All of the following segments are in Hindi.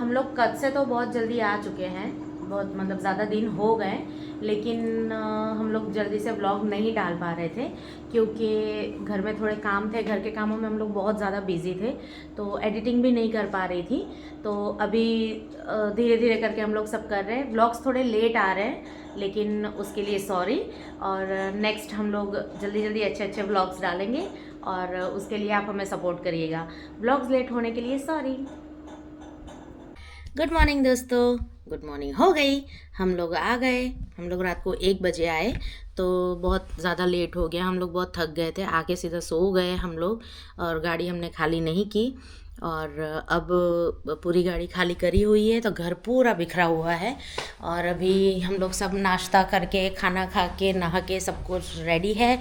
हम लोग कद से तो बहुत जल्दी आ चुके हैं, बहुत मतलब ज़्यादा दिन हो गए, लेकिन हम लोग जल्दी से व्लॉग नहीं डाल पा रहे थे क्योंकि घर में थोड़े काम थे। घर के कामों में हम लोग बहुत ज़्यादा बिजी थे, तो एडिटिंग भी नहीं कर पा रही थी। तो अभी धीरे धीरे करके हम लोग सब कर रहे हैं। व्लॉग्स थोड़े लेट आ रहे हैं, लेकिन उसके लिए सॉरी। और नेक्स्ट हम लोग जल्दी जल्दी अच्छे अच्छे व्लॉग्स डालेंगे और उसके लिए आप हमें सपोर्ट करिएगा। व्लॉग्स लेट होने के लिए सॉरी। गुड मॉर्निंग दोस्तों, गुड मॉर्निंग हो गई। हम लोग आ गए। हम लोग रात को 1 बजे आए, तो बहुत ज़्यादा लेट हो गया। हम लोग बहुत थक गए थे, आके सीधा सो गए हम लोग, और गाड़ी हमने खाली नहीं की। और अब पूरी गाड़ी खाली करी हुई है, तो घर पूरा बिखरा हुआ है। और अभी हम लोग सब नाश्ता करके, खाना खा के, नहा के सब कुछ रेडी है।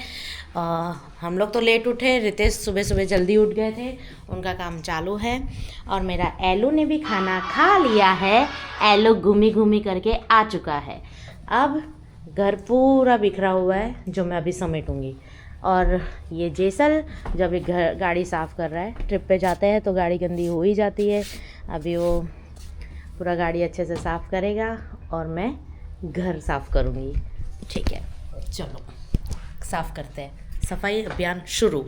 हम लोग तो लेट उठे, रितेश सुबह सुबह जल्दी उठ गए थे, उनका काम चालू है। और मेरा एलो ने भी खाना खा लिया है। एलो घूमी घूमी करके आ चुका है। अब घर पूरा बिखरा हुआ है, जो मैं अभी समेटूंगी। और ये जेसल जब एक गाड़ी साफ़ कर रहा है। ट्रिप पे जाते हैं तो गाड़ी गंदी हो ही जाती है। अभी वो पूरा गाड़ी अच्छे से साफ़ करेगा और मैं घर साफ़ करूँगी। ठीक है, चलो साफ़ करते हैं। सफाई अभियान शुरू।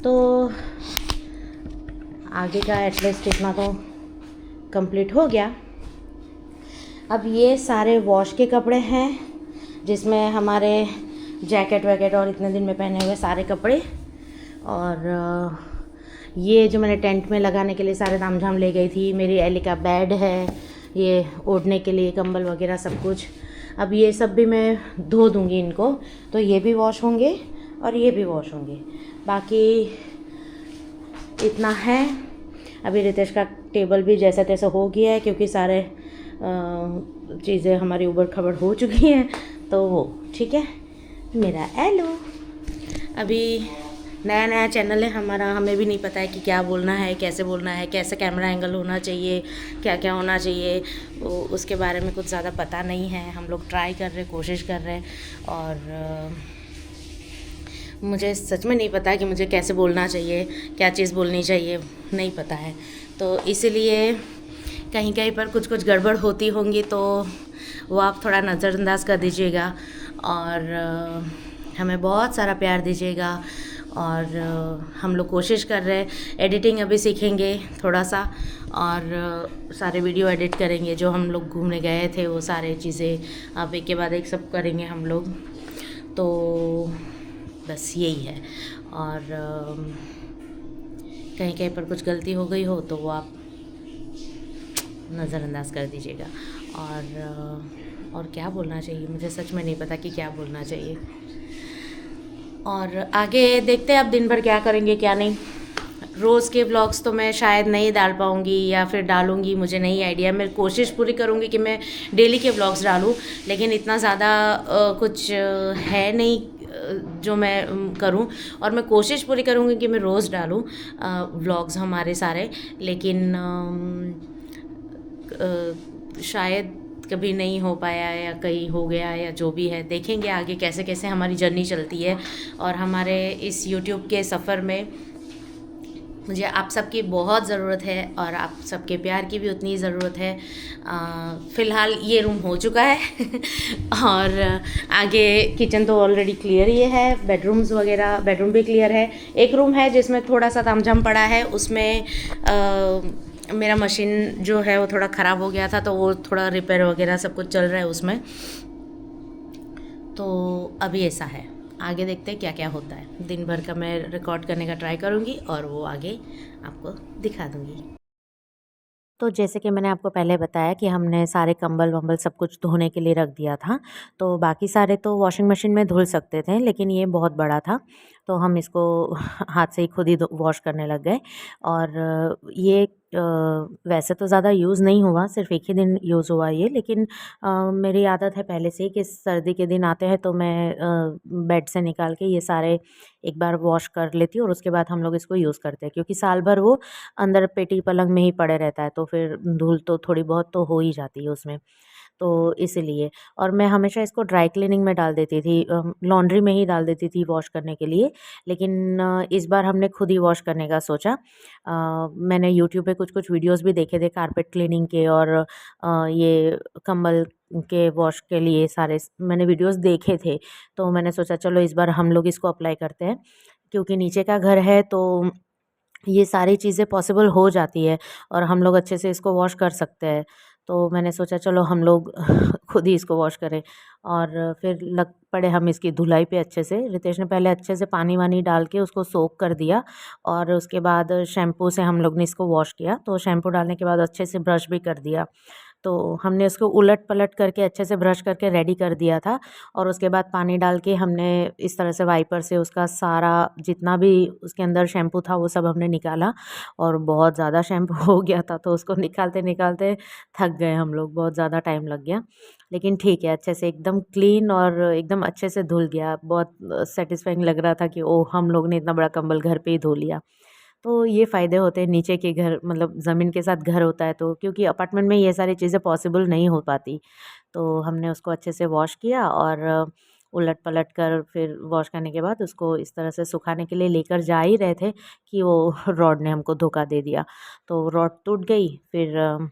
तो आगे का एटलीस्ट इतना तो कंप्लीट हो गया। अब ये सारे वॉश के कपड़े हैं, जिसमें हमारे जैकेट वैकेट और इतने दिन में पहने हुए सारे कपड़े। और ये जो मैंने टेंट में लगाने के लिए सारे तामझाम ले गई थी। मेरी एली का बेड है, ये ओढ़ने के लिए कंबल वगैरह सब कुछ। अब ये सब भी मैं धो दूँगी इनको, तो ये भी वॉश होंगे और ये भी वॉश होंगे। बाकी इतना है। अभी रितेश का टेबल भी जैसा तैसा हो गया है, क्योंकि सारे चीज़ें हमारी उबड़ खबड़ हो चुकी हैं, तो वो ठीक है। मेरा एलो अभी नया नया चैनल है हमारा, हमें भी नहीं पता है कि क्या बोलना है, कैसे बोलना है, कैसे कैमरा एंगल होना चाहिए, क्या क्या होना चाहिए, उसके बारे में कुछ ज़्यादा पता नहीं है। हम लोग ट्राई कर रहे, कोशिश कर रहे हैं। और मुझे सच में नहीं पता कि मुझे कैसे बोलना चाहिए, क्या चीज़ बोलनी चाहिए, नहीं पता है। तो इसीलिए कहीं कहीं पर कुछ कुछ गड़बड़ होती होंगी, तो वो आप थोड़ा नज़रअंदाज कर दीजिएगा। और हमें बहुत सारा प्यार दीजिएगा। और हम लोग कोशिश कर रहे हैं, एडिटिंग अभी सीखेंगे थोड़ा सा, और सारे वीडियो एडिट करेंगे। जो हम लोग घूमने गए थे वो सारे चीज़ें अब एक के बाद एक सब करेंगे हम लोग। तो बस यही है। और कहीं कहीं पर कुछ गलती हो गई हो तो वो आप नज़रअंदाज कर दीजिएगा। और क्या बोलना चाहिए, मुझे सच में नहीं पता कि क्या बोलना चाहिए। और आगे देखते हैं अब दिन भर क्या करेंगे क्या नहीं। रोज़ के व्लॉग्स तो मैं शायद नहीं डाल पाऊँगी या फिर डालूँगी, मुझे नहीं आइडिया। मैं कोशिश पूरी करूँगी कि मैं डेली के व्लॉग्स डालूँ, लेकिन इतना ज़्यादा कुछ है नहीं जो मैं करूं। और मैं कोशिश पूरी करूंगी कि मैं रोज़ डालूं व्लॉग्स हमारे सारे, लेकिन शायद कभी नहीं हो पाया या कहीं हो गया या जो भी है, देखेंगे आगे कैसे कैसे हमारी जर्नी चलती है। और हमारे इस यूट्यूब के सफ़र में मुझे आप सबकी बहुत ज़रूरत है और आप सबके प्यार की भी उतनी ज़रूरत है। फ़िलहाल ये रूम हो चुका है और आगे किचन तो ऑलरेडी क्लियर ही है, बेडरूम्स वगैरह, बेडरूम भी क्लियर है। एक रूम है जिसमें थोड़ा सा तामझाम पड़ा है, उसमें मेरा मशीन जो है वो थोड़ा ख़राब हो गया था, तो वो थोड़ा रिपेयर वगैरह सब कुछ चल रहा है उसमें। तो अभी ऐसा है, आगे देखते हैं क्या क्या होता है। दिन भर का मैं रिकॉर्ड करने का ट्राई करूँगी और वो आगे आपको दिखा दूँगी। तो जैसे कि मैंने आपको पहले बताया कि हमने सारे कंबल वंबल सब कुछ धोने के लिए रख दिया था, तो बाकी सारे तो वॉशिंग मशीन में धुल सकते थे, लेकिन ये बहुत बड़ा था तो हम इसको हाथ से ही खुद ही वॉश करने लग गए। और ये वैसे तो ज़्यादा यूज़ नहीं हुआ, सिर्फ एक ही दिन यूज़ हुआ ये, लेकिन मेरी आदत है पहले से ही कि सर्दी के दिन आते हैं तो मैं बेड से निकाल के ये सारे एक बार वॉश कर लेती हूँ और उसके बाद हम लोग इसको यूज़ करते हैं, क्योंकि साल भर वो अंदर पेटी पलंग में ही पड़े रहता है, तो फिर धूल तो थोड़ी बहुत तो हो ही जाती है उसमें, तो इसीलिए। और मैं हमेशा इसको ड्राई क्लीनिंग में डाल देती थी, लॉन्ड्री में ही डाल देती थी वॉश करने के लिए, लेकिन इस बार हमने खुद ही वॉश करने का सोचा। मैंने यूट्यूब पे कुछ कुछ वीडियोस भी देखे थे कारपेट क्लीनिंग के, और ये कंबल के वॉश के लिए सारे मैंने वीडियोस देखे थे, तो मैंने सोचा चलो इस बार हम लोग इसको अप्लाई करते हैं, क्योंकि नीचे का घर है तो ये सारी चीज़ें पॉसिबल हो जाती है और हम लोग अच्छे से इसको वॉश कर सकते हैं। तो मैंने सोचा चलो हम लोग खुद ही इसको वॉश करें, और फिर लग पड़े हम इसकी धुलाई पे अच्छे से। रितेश ने पहले अच्छे से पानी वानी डाल के उसको सोक कर दिया और उसके बाद शैम्पू से हम लोग ने इसको वॉश किया। तो शैम्पू डालने के बाद अच्छे से ब्रश भी कर दिया, तो हमने उसको उलट पलट करके अच्छे से ब्रश करके रेडी कर दिया था। और उसके बाद पानी डाल के हमने इस तरह से वाइपर से उसका सारा जितना भी उसके अंदर शैम्पू था वो सब हमने निकाला, और बहुत ज़्यादा शैम्पू हो गया था तो उसको निकालते निकालते थक गए हम लोग, बहुत ज़्यादा टाइम लग गया। लेकिन ठीक है, अच्छे से एकदम क्लीन और एकदम अच्छे से धुल गया। बहुत सेटिस्फाइंग लग रहा था कि ओह, हम लोग ने इतना बड़ा कंबल घर पे ही धो लिया। तो ये फ़ायदे होते हैं नीचे के घर, मतलब ज़मीन के साथ घर होता है तो, क्योंकि अपार्टमेंट में ये सारी चीज़ें पॉसिबल नहीं हो पाती। तो हमने उसको अच्छे से वॉश किया और उलट पलट कर फिर वॉश करने के बाद उसको इस तरह से सुखाने के लिए लेकर जा ही रहे थे कि वो रॉड ने हमको धोखा दे दिया। तो रॉड टूट गई, फिर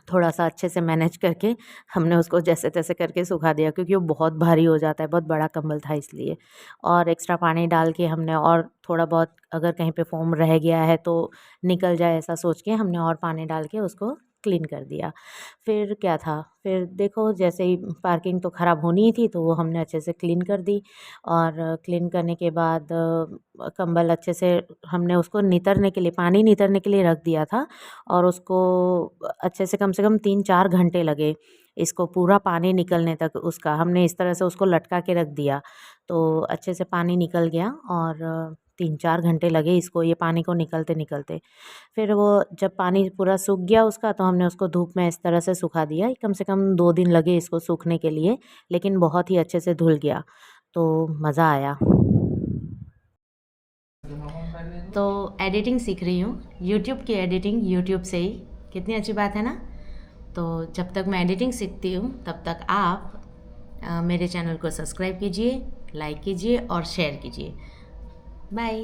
थोड़ा-सा अच्छे से मैनेज करके हमने उसको जैसे-तैसे करके सुखा दिया, क्योंकि वो बहुत भारी हो जाता है, बहुत बड़ा कंबल था इसलिए। और एक्स्ट्रा पानी डाल के हमने, और थोड़ा बहुत अगर कहीं पे फ़ोम रह गया है तो निकल जाए ऐसा सोच के हमने और पानी डाल के उसको क्लीन कर दिया। फिर क्या था, फिर देखो जैसे ही पार्किंग तो ख़राब होनी ही थी तो वो हमने अच्छे से क्लीन कर दी। और क्लीन करने के बाद कंबल अच्छे से हमने उसको नितरने के लिए, पानी नितरने के लिए रख दिया था, और उसको अच्छे से कम 3-4 घंटे लगे इसको पूरा पानी निकलने तक। उसका हमने इस तरह से उसको लटका के रख दिया, तो अच्छे से पानी निकल गया, और 3-4 घंटे लगे इसको ये पानी को निकलते-निकलते। फिर वो जब पानी पूरा सूख गया उसका, तो हमने उसको धूप में इस तरह से सुखा दिया। कम से कम 2 दिन लगे इसको सूखने के लिए, लेकिन बहुत ही अच्छे से धुल गया, तो मज़ा आया। तो एडिटिंग सीख रही हूँ, यूट्यूब की एडिटिंग, यूट्यूब से ही। कितनी अच्छी बात है ना। तो जब तक मैं एडिटिंग सीखती हूँ तब तक आप मेरे चैनल को सब्सक्राइब कीजिए, लाइक कीजिए और शेयर कीजिए। बाय।